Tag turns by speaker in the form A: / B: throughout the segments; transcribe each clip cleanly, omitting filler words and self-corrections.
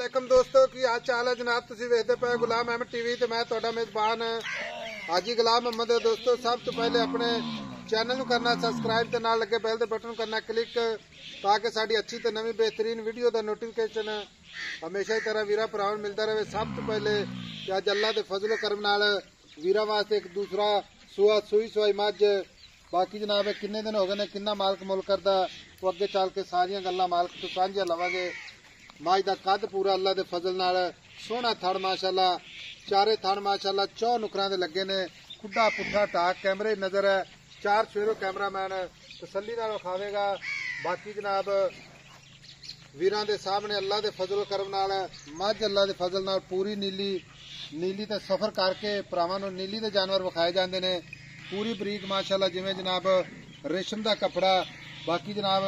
A: वालेकुम दोस्तों की आज चाल है जनाब तुसीं वेखदे पे गुलाम अहमद टीवी ते मैं तुहाडा मेजबान हाजी गुलाम अहमद है। दोस्तों सब तो पहले अपने चैनल नूं करना सबसक्राइब ते नाल लगे बैल दे बटन करना क्लिक ताकि साडी अच्छी ते नवी बेहतरीन वीडियो दा नोटिफिकेशन हमेशा ही तरह वीरा भरावां नूं मिलदा रहे। सब तो पहले अज अल्लाह दे फजलो करम नाल वीरा वास्ते एक दूसरा सूआ सूई सवाई मझ बाकी जनाब किन्ने दिन हो गए ने किन्ना मालक मुल करदा तो अगे चल के सारियां गल्लां मालक तो सांझियां लवांगे। मझ दा कद पूरा अल्लाह दे फजल नाल सोहना थड़ माशाअल्लाह चारे थड़ माशाअल्लाह चौ नुकरां दे लगे ने खुड्डा पुट्ठा टाक कैमरे नजर है चार सवेरो कैमरामैन तसल्ली नाल विखावेगा। बाकी जनाब वीरां दे सामने अल्लाह दे फजल करम नाल मझ अल्लाह दे फजल नाल पूरी नीली ते सफर करके भरावां नूं नीली दे जानवर विखाए जांदे ने पूरी बरीक माशाअल्लाह जिवें जनाब रेशम दा कपड़ा। बाकी जनाब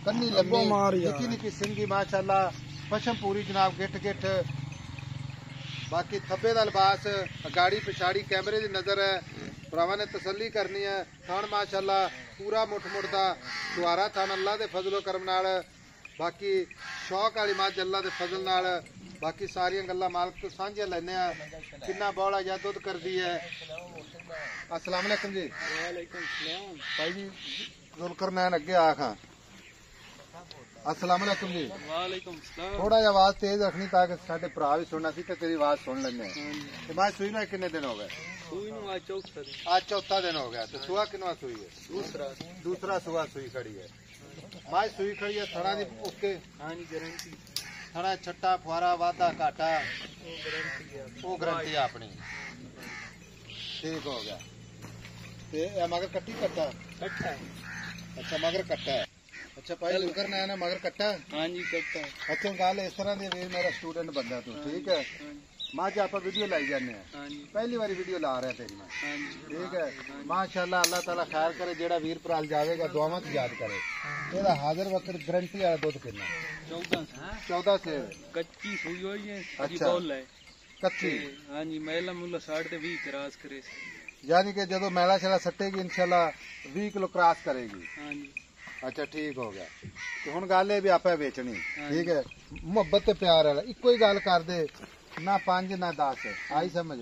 A: कन्नी लम्बी निक्की निक्की सिंगी माशाअल्लाह पशम पूरी जनाब गिठ गिठ। बाकी थब्बे दा लिबास अगाड़ी पिछाड़ी कैमरे दी नजर है भरावां ने तसल्ली करनी है। थण माशाअल्लाह पूरा मुठ मुठ दा सुहारा थण अल्लाह दे फजलो करम नाल। बाकी शौक वाली मझ अल्लाह दे फजल नाल बाकी सारियां गल्लां मालक तो सांझियां लैने आ किन्ना बौला या दुध करदी है। अस्सलाम वालेकुम जी।
B: वालेकुम सलाम
A: भाई जी जुलकर नैन अगे आखा। अस्सलाम वालेकुम जी।
B: वालेकुम सलाम।
A: थोड़ा जिहा आवाज तेज रखनी ताकि साडे भरा भी सुनना सी ते तेरी आवाज सुन लेने। ते मैं सुई ना किन्ने दिन हो गए?
B: सुई नूं
A: आज चौथा दिन हो गया। तो सुआ किनवा सुई है? दूसरा सुआ सुई खड़ी है। मां सुई खड़ी है थड़ा दी ओके।
B: हां जी गारंटी
A: थड़ा छट्टा फुआरा वाधा घाटा
B: वो
A: गारंटी अपनी ठीक हो गया। ते मगर कट्टी कट्टा
B: कट्टा
A: अच्छा मगर कट्टा है। अच्छा भाई जुलकर नैन मगर कट्टा।
B: हां जी कट्टा।
A: अच्छा गल इस तरह दी वीर मेरा स्टूडेंट बंदा तू ठीक है। मां च आप वीडियो लाई जाने पहली बारी वीडियो ला रहा तेरी मैं ठीक है। माशाअल्लाह अल्लाह ताला खैर करे जेड़ा वीर भराल जावेगा दुआवां च याद करे। एदा हाजिर वक्त गारंटी वाला दुध कितना? 14 से
B: कच्ची सुई हुई है।
A: अच्छा
B: बोल है
A: कच्ची।
B: हां जी मैला मुल्ला 20.5 क्रॉस करे
A: यानी कि जदों मैला शैला सट्टेगी इंशाल्लाह 20 किलो क्रॉस करेगी।
B: हां जी
A: अच्छा ठीक हो गया। तो हुण गल है भी आपे बेचनी ठीक है मुहब्बत ते प्यार वाला इको ही गल कर दे ना 5 ना 10 आई समझ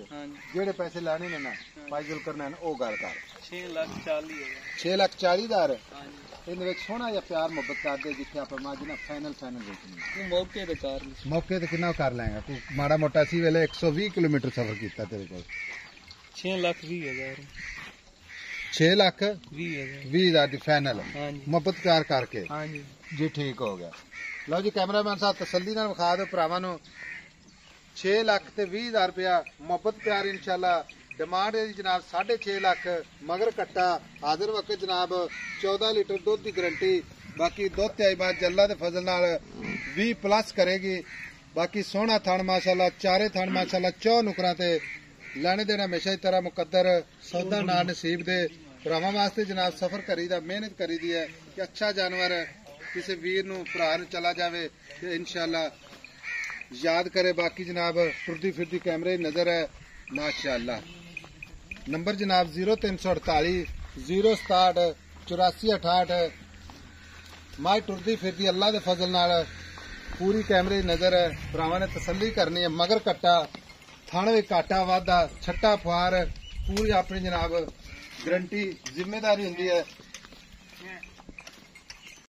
A: जेड़े पैसे लाने ने ना भाई जुलकर नैन ओ गल कर 6,40,000 इन विच सोहना या प्यार मुहब्बत कर दे जिथे आप मझ ना फाइनल बेचनी
B: मौके ते कर
A: मौके ते कितना कर लेगा तू माड़ा मोटा सी वेले 120 किलोमीटर सफर किया तेरे को
B: 6,20,000
A: 6,20,000 दी फाइनल मुहब्बत प्यार करके जी ठीक हो गया। लो जी कैमरामैन साहब तसल्ली नाल विखा दो भरावां नूं 6,20,000 रुपया मुहब्बत प्यार इंशाल्लाह डिमांड है जनाब 6.5 लाख मगर कट्टा हाजिर वक्त जनाब 14 लीटर दुध की गारंटी। बाकी दुध ते आई बात अल्लाह दे फजल नाल 20 प्लस करेगी। बाकी सोहना थण माशाअल्लाह चारे थण माशाअल्लाह चौ नुकरां ते लाने देना हमेशा ही तरह मुकद्दर सौदा ना नसीब दे भरावां वास्ते जनाब सफर करी दा मेहनत करी दी है कि अच्छा जानवर किसी वीर नूं भरा नूं चला जावे ते इंशाअल्लाह याद करे। बाकी जनाब टुरदी फिरदी कैमरे नजर है माशाअल्लाह। नंबर जनाब 0348 067 8468 माई टुरदी फिरदी अल्लाह दे फजल नाल पूरी कैमरे नजर है भरावां ने तसल्ली करनी है। मगर कट्टा थण भी काटा वाधा छट्टा फुआर पूरी अपनी जनाब गारंटी जिम्मेदारी होंदी है